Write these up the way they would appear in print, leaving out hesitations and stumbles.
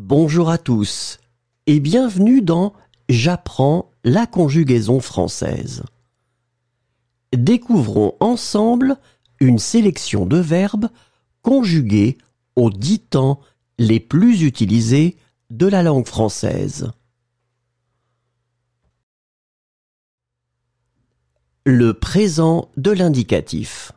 Bonjour à tous et bienvenue dans J'apprends la conjugaison française. Découvrons ensemble une sélection de verbes conjugués aux 10 temps les plus utilisés de la langue française. Le présent de l'indicatif.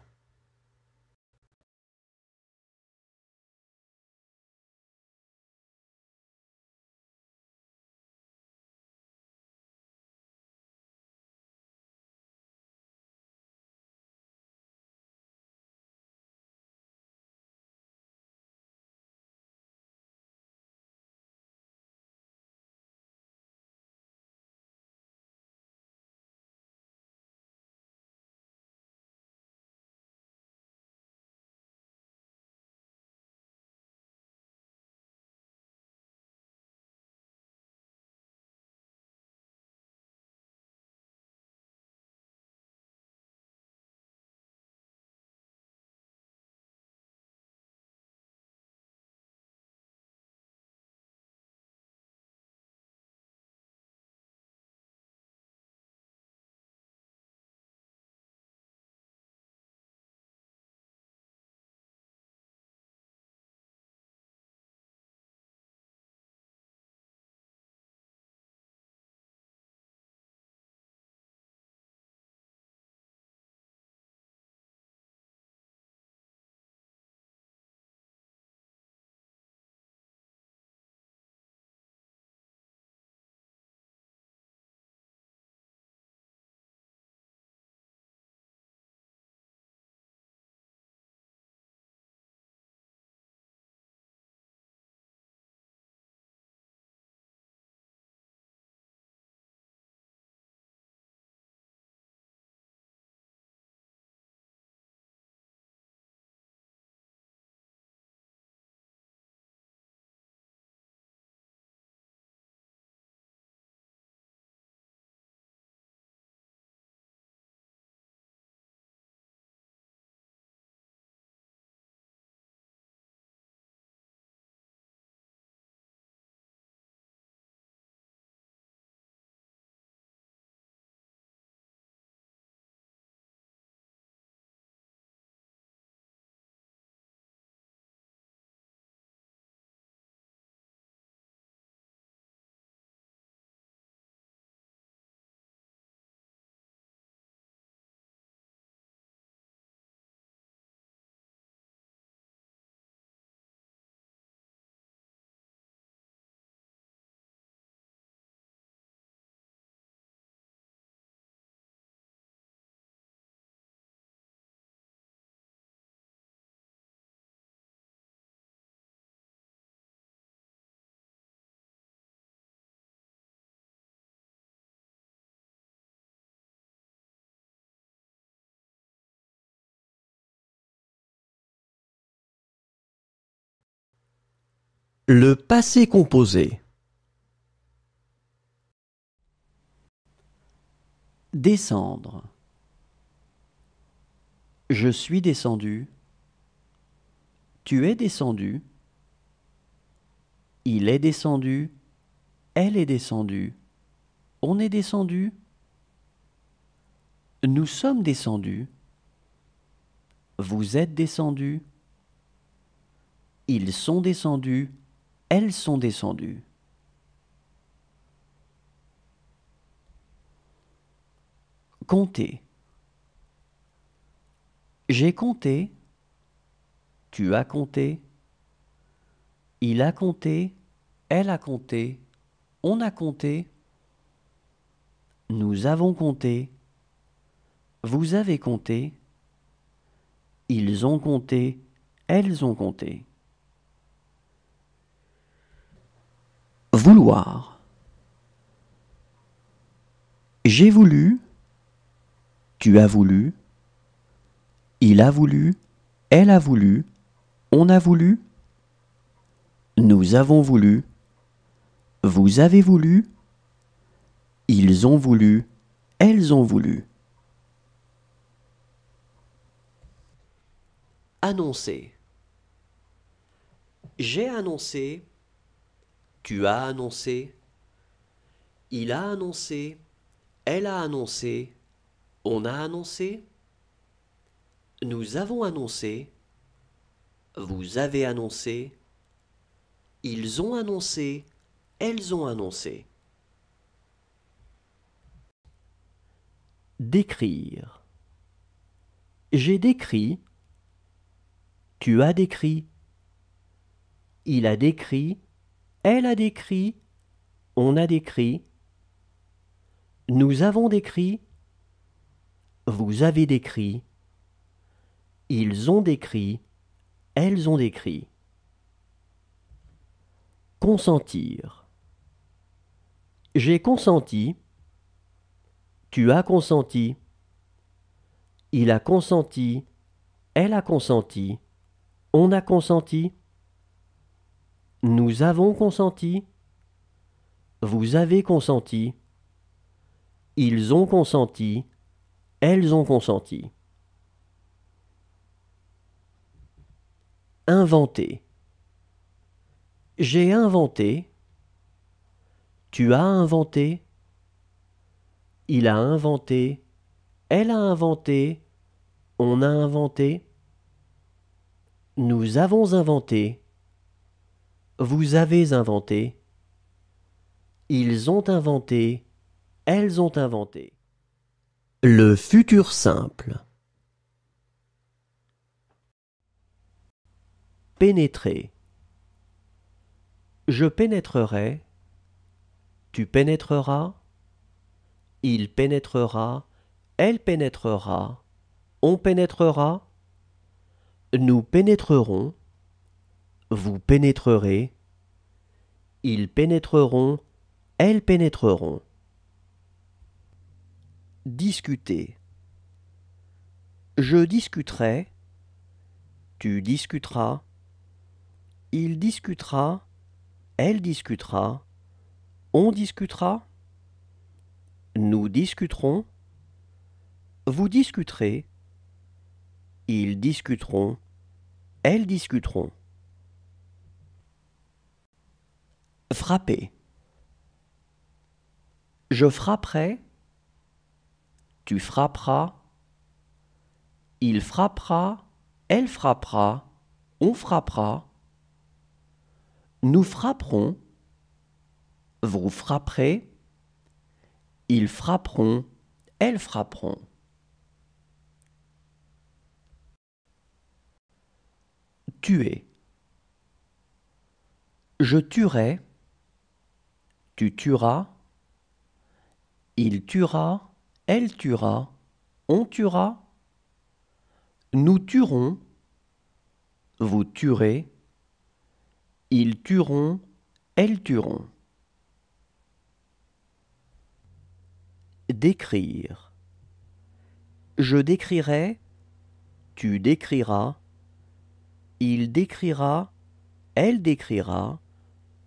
Le passé composé. Descendre. Je suis descendu. Tu es descendu. Il est descendu. Elle est descendue. On est descendu. Nous sommes descendus. Vous êtes descendus. Ils sont descendus. Elles sont descendues. Compter. J'ai compté. Tu as compté. Il a compté. Elle a compté. On a compté. Nous avons compté. Vous avez compté. Ils ont compté. Elles ont compté. Vouloir. J'ai voulu. Tu as voulu. Il a voulu. Elle a voulu. On a voulu. Nous avons voulu. Vous avez voulu. Ils ont voulu. Elles ont voulu. Annoncer. J'ai annoncé. Tu as annoncé. Il a annoncé. Elle a annoncé. On a annoncé. Nous avons annoncé. Vous avez annoncé. Ils ont annoncé. Elles ont annoncé. Décrire. J'ai décrit. Tu as décrit. Il a décrit. Elle a décrit. On a décrit. Nous avons décrit. Vous avez décrit. Ils ont décrit. Elles ont décrit. Consentir. J'ai consenti. Tu as consenti. Il a consenti. Elle a consenti. On a consenti. Nous avons consenti. Vous avez consenti. Ils ont consenti. Elles ont consenti. Inventer. J'ai inventé. Tu as inventé. Il a inventé. Elle a inventé. On a inventé. Nous avons inventé. Vous avez inventé. Ils ont inventé. Elles ont inventé. Le futur simple. Pénétrer. Je pénétrerai. Tu pénétreras. Il pénétrera. Elle pénétrera. On pénétrera. Nous pénétrerons. Vous pénétrerez. Ils pénétreront. Elles pénétreront. Discuter. Je discuterai. Tu discuteras. Il discutera. Elle discutera. On discutera. Nous discuterons. Vous discuterez. Ils discuteront. Elles discuteront. Frapper. Je frapperai. Tu frapperas. Il frappera. Elle frappera. On frappera. Nous frapperons. Vous frapperez. Ils frapperont. Elles frapperont. Tuer. Je tuerai. Tu tueras. Il tuera. Elle tuera. On tuera. Nous tuerons. Vous tuerez. Ils tueront. Elles tueront. Décrire. Je décrirai. Tu décriras. Il décrira. Elle décrira.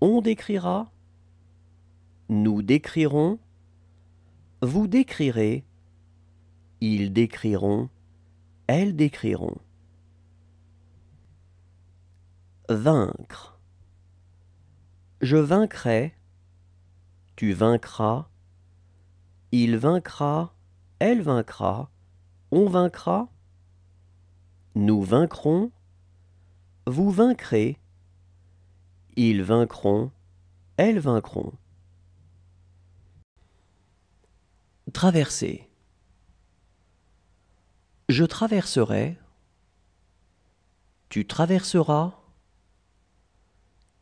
On décrira. Nous décrirons. Vous décrirez. Ils décriront. Elles décriront. Vaincre. Je vaincrai. Tu vaincras. Il vaincra. Elle vaincra. On vaincra. Nous vaincrons. Vous vaincrez. Ils vaincront. Elles vaincront. Traverser. Je traverserai. Tu traverseras.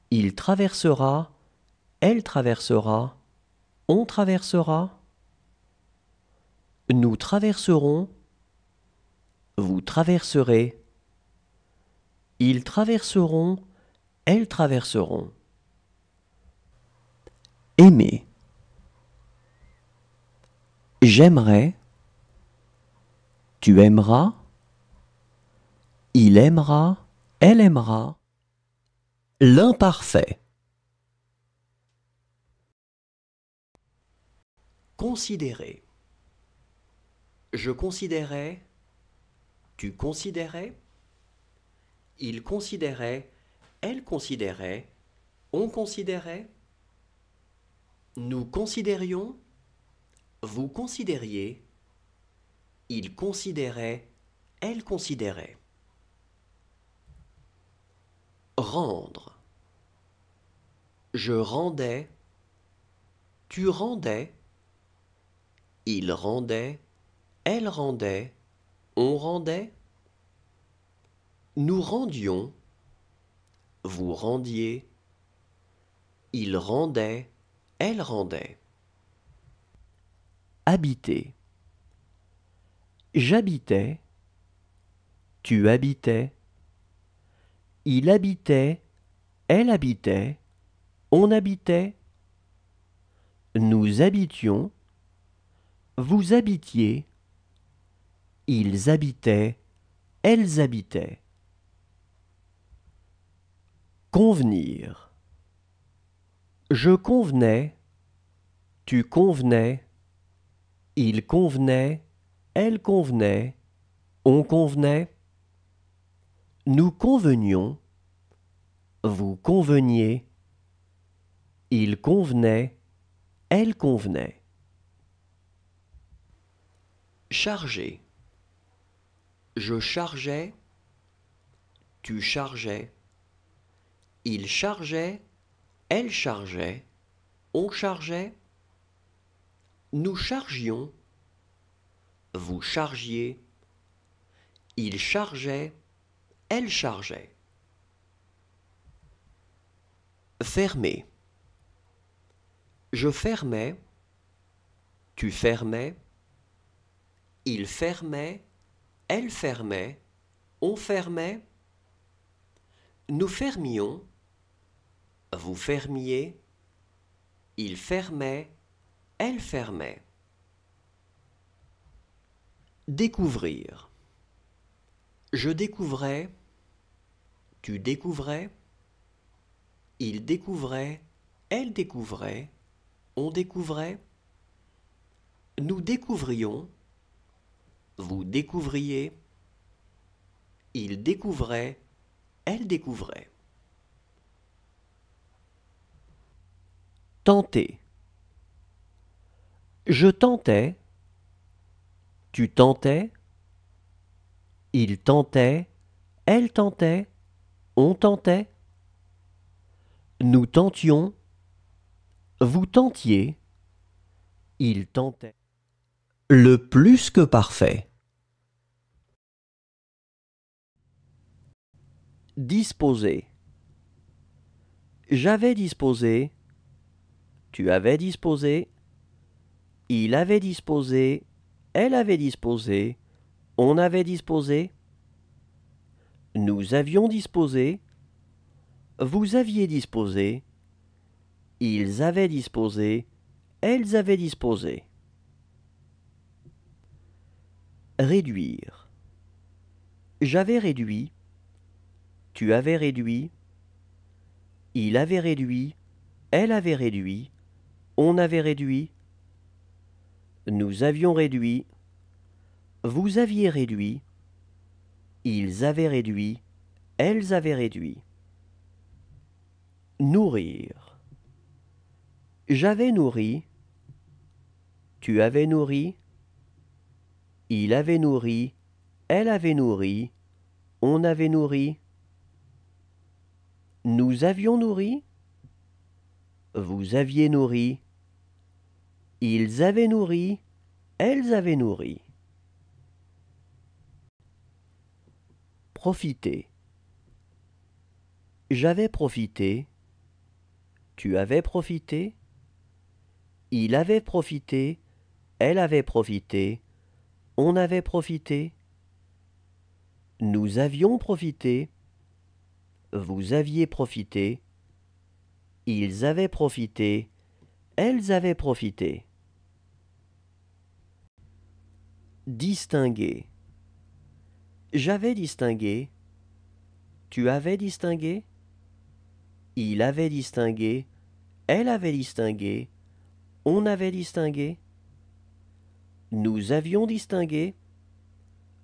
Il traversera. Elle traversera. On traversera. Nous traverserons. Vous traverserez. Ils traverseront. Elles traverseront. Aimer. J'aimerai. Tu aimeras. Il aimera. Elle aimera. L'imparfait. Considérer. Je considérais. Tu considérais. Il considérait. Elle considérait. On considérait. Nous considérions, vous considériez, il considérait, elle considérait. Rendre. Je rendais, tu rendais, il rendait, elle rendait, on rendait. Nous rendions, vous rendiez, il rendait, elle rendait. Habiter. J'habitais, tu habitais, il habitait, elle habitait, on habitait. Nous habitions, vous habitiez, ils habitaient, elles habitaient. Convenir. Je convenais, tu convenais, il convenait, elle convenait, on convenait. Nous convenions, vous conveniez, il convenait, elle convenait. Charger. Je chargeais, tu chargeais, il chargeait, elle chargeait, on chargeait. Nous chargions, vous chargiez, il chargeait, elle chargeait. Fermer. Je fermais, tu fermais, il fermait, elle fermait, on fermait. Nous fermions, vous fermiez, il fermait, elle fermait. Découvrir. Je découvrais, tu découvrais, il découvrait, elle découvrait, on découvrait. Nous découvrions, vous découvriez, il découvrait, elle découvrait. Tenter. Je tentais, tu tentais, il tentait, elle tentait, on tentait. Nous tentions, vous tentiez, il tentait. Le plus que parfait. Disposer. J'avais disposé, tu avais disposé, il avait disposé, elle avait disposé, on avait disposé. Nous avions disposé, vous aviez disposé, ils avaient disposé, elles avaient disposé. Réduire. J'avais réduit, tu avais réduit, il avait réduit, elle avait réduit, on avait réduit. Nous avions réduit, vous aviez réduit, ils avaient réduit, elles avaient réduit. Nourrir. J'avais nourri, tu avais nourri, il avait nourri, elle avait nourri, on avait nourri. Nous avions nourri, vous aviez nourri, ils avaient nourri, elles avaient nourri. Profiter. J'avais profité, tu avais profité, il avait profité, elle avait profité, on avait profité. Nous avions profité, vous aviez profité, ils avaient profité, elles avaient profité. Distinguer. J'avais distingué, tu avais distingué, il avait distingué, elle avait distingué, on avait distingué. Nous avions distingué,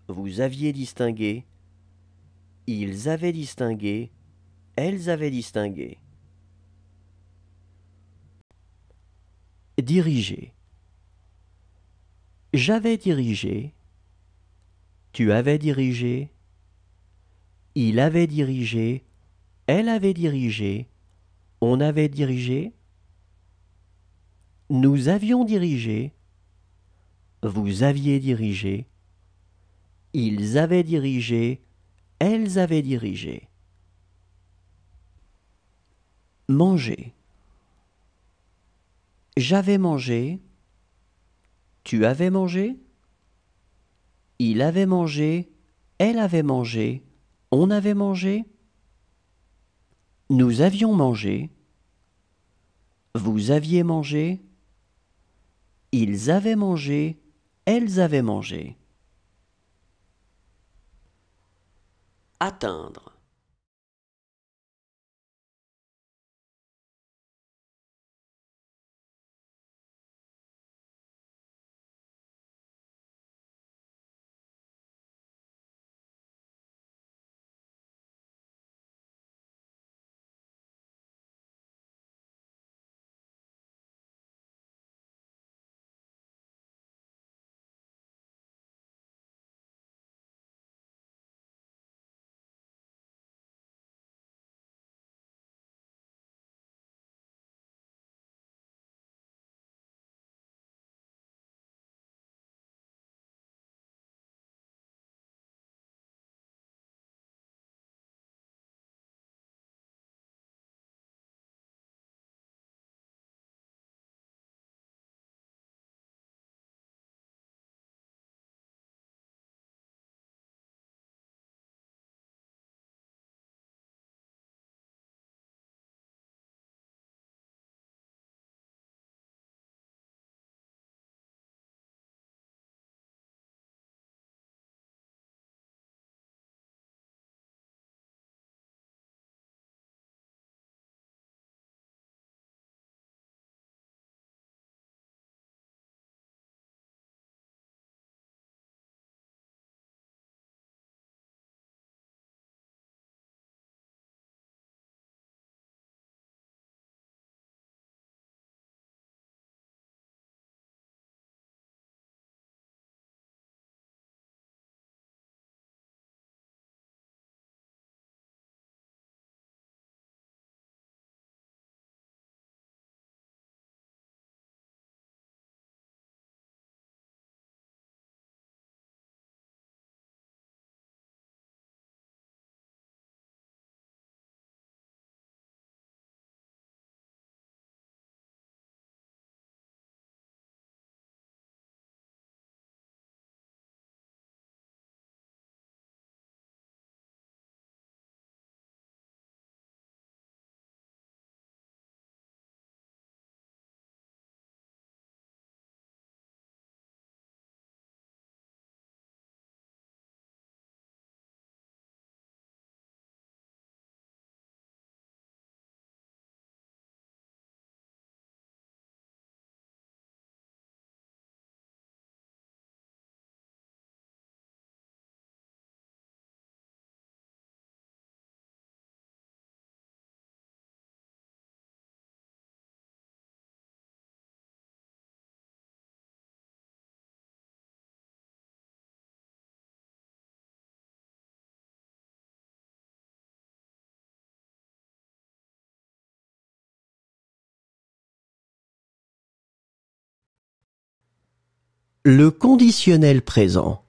vous aviez distingué, ils avaient distingué, elles avaient distingué. Diriger. J'avais dirigé. Tu avais dirigé. Il avait dirigé. Elle avait dirigé. On avait dirigé. Nous avions dirigé. Vous aviez dirigé. Ils avaient dirigé. Elles avaient dirigé. Manger. J'avais mangé. Tu avais mangé. Il avait mangé. Elle avait mangé. On avait mangé. Nous avions mangé. Vous aviez mangé. Ils avaient mangé. Elles avaient mangé. Atteindre. Le conditionnel présent.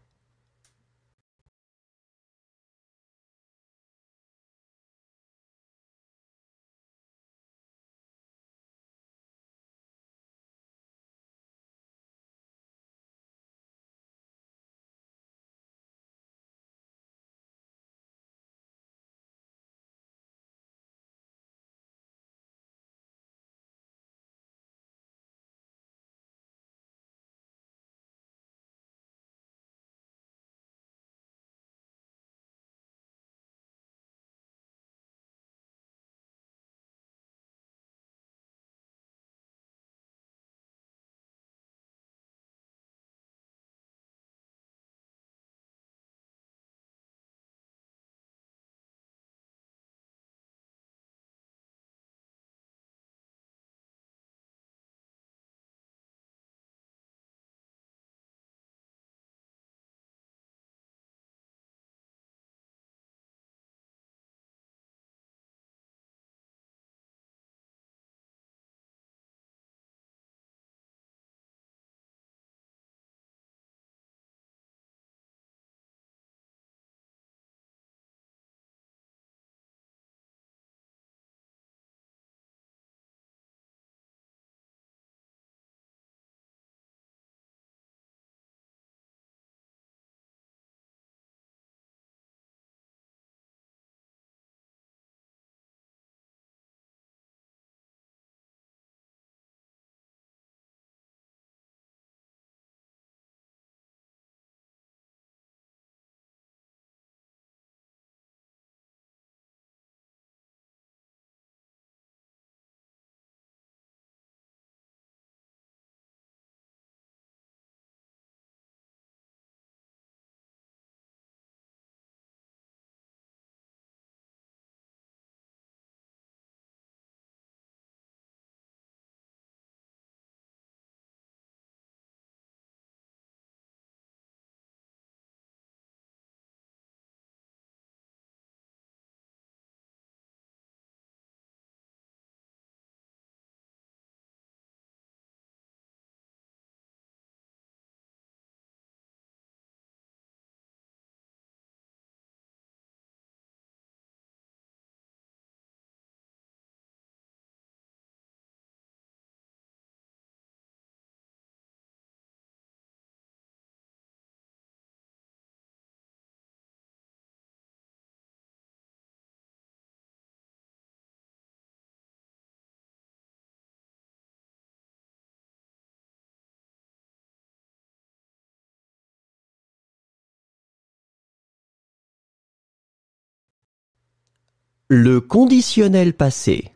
Le conditionnel passé.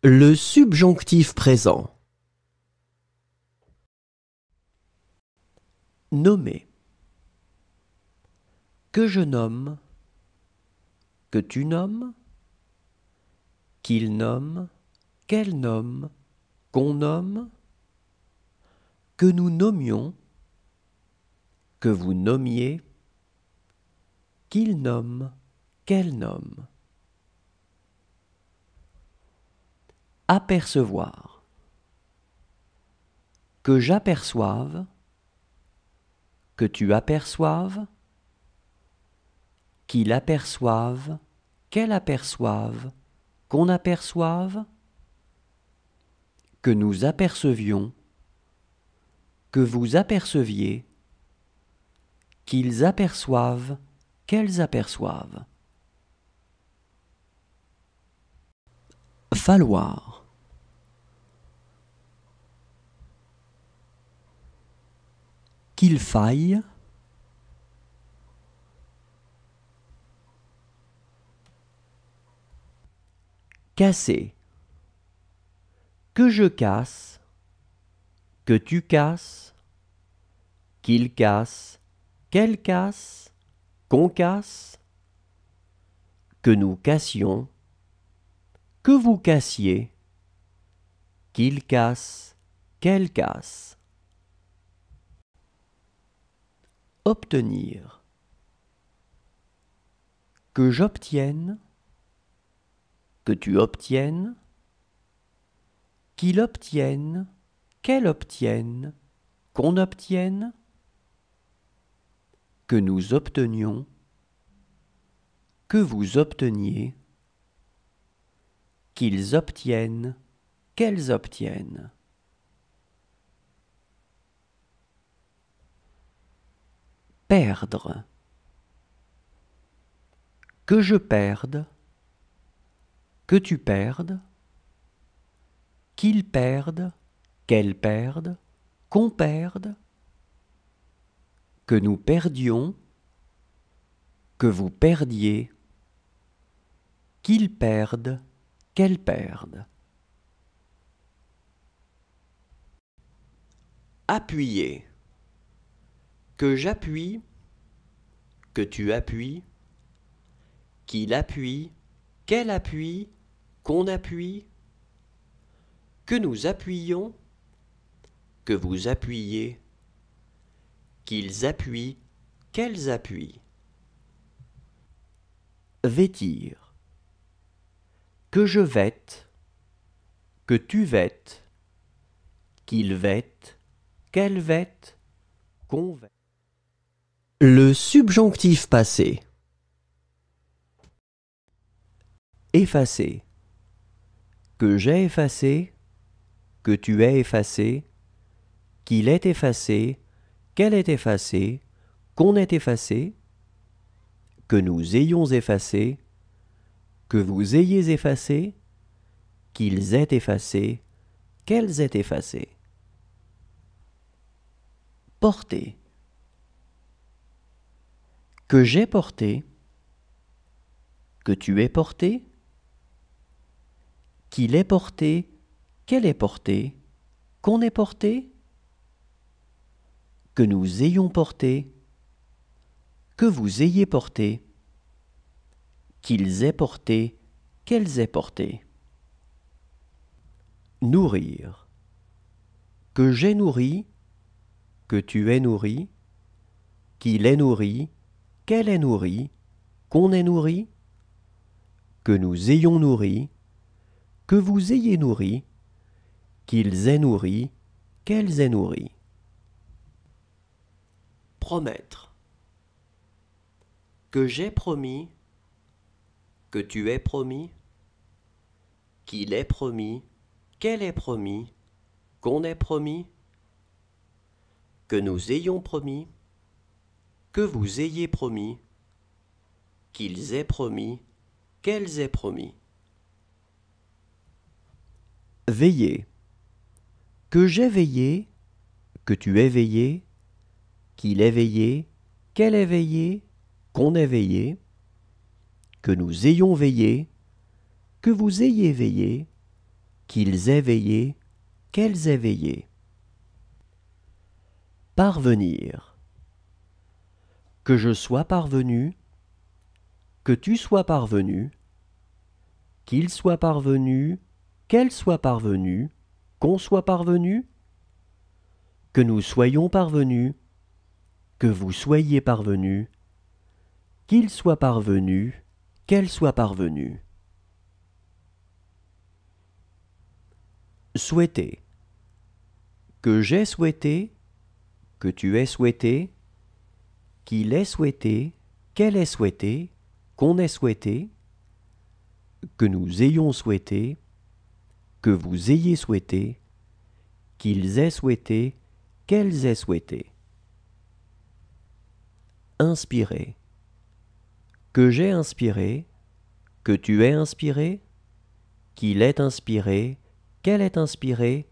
Le subjonctif présent. Nommer. Que je nomme, que tu nommes, qu'il nomme, qu'elle nomme, qu'on nomme, que nous nommions, que vous nommiez, qu'il nomme, qu'elle nomme. Apercevoir. Que j'aperçoive, que tu aperçoives, qu'il aperçoive, qu'elle aperçoive, qu'on aperçoive, que nous apercevions, que vous aperceviez, qu'ils aperçoivent, qu'elles aperçoivent. Falloir. Qu'il faille, casser. Que je casse, que tu casses, qu'il casse, qu'elle casse, qu'on casse, que nous cassions, que vous cassiez, qu'il casse, qu'elle casse. Obtenir. Que j'obtienne, que tu obtiennes, qu'il obtienne, qu'elle obtienne, qu'on obtienne, que nous obtenions, que vous obteniez, qu'ils obtiennent, qu'elles obtiennent. Perdre. Que je perde, que tu perdes, qu'ils perdent, qu'elles perdent, qu'on perde, que nous perdions, que vous perdiez, qu'ils perdent, qu'elles perdent. Appuyer. Que j'appuie, que tu appuies, qu'il appuie, qu'elle appuie, qu'on appuie, que nous appuyons, que vous appuyez, qu'ils appuient, qu'elles appuient. Vêtir. Que je vête, que tu vêtes, qu'il vête, qu'elle vête, qu'on vête. Le subjonctif passé. Effacer. Que j'ai effacé, que tu aies effacé, qu'il ait effacé, qu'elle ait effacé, qu'on ait effacé, que nous ayons effacé, que vous ayez effacé, qu'ils aient effacé, qu'elles aient effacé. Porter. Que j'ai porté, que tu aies porté, qu'il ait porté, qu'elle ait porté, qu'on ait porté, que nous ayons porté, que vous ayez porté, qu'ils aient porté, qu'elles aient porté. Nourrir. Que j'ai nourri, que tu aies nourri, qu'il ait nourri, qu'elle ait nourri, qu'on ait nourri, que nous ayons nourri, que vous ayez nourri, qu'ils aient nourri, qu'elles aient nourri. Promettre. Que j'ai promis, que tu aies promis, qu'il ait promis, qu'elle ait promis, qu'on ait promis, que nous ayons promis, que vous ayez promis, qu'ils aient promis, qu'elles aient promis. Veiller. Que j'ai veillé, que tu aies veillé, qu'il ait veillé, qu'elle ait veillé, qu'on ait veillé, que nous ayons veillé, que vous ayez veillé, qu'ils aient veillé, qu'elles aient veillé. Parvenir. Que je sois parvenu, que tu sois parvenu, qu'il soit parvenu, qu'elle soit parvenue, qu'on soit parvenu, que nous soyons parvenus, que vous soyez parvenus, qu'il soit parvenu, qu'elle soit parvenue. Souhaiter. Que j'ai souhaité, que tu aies souhaité, qu'il ait souhaité, qu'elle ait souhaité, qu'on ait souhaité, que nous ayons souhaité, que vous ayez souhaité, qu'ils aient souhaité, qu'elles aient souhaité. Inspirer. Que j'ai inspiré, que tu aies inspiré, qu'il ait inspiré, qu'elle ait inspiré,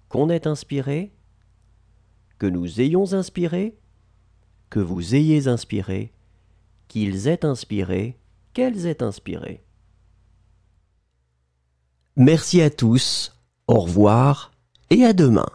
qu'on ait inspiré, que nous ayons inspiré, que vous ayez inspiré, qu'ils aient inspiré, qu'elles aient inspiré. Merci à tous, au revoir et à demain.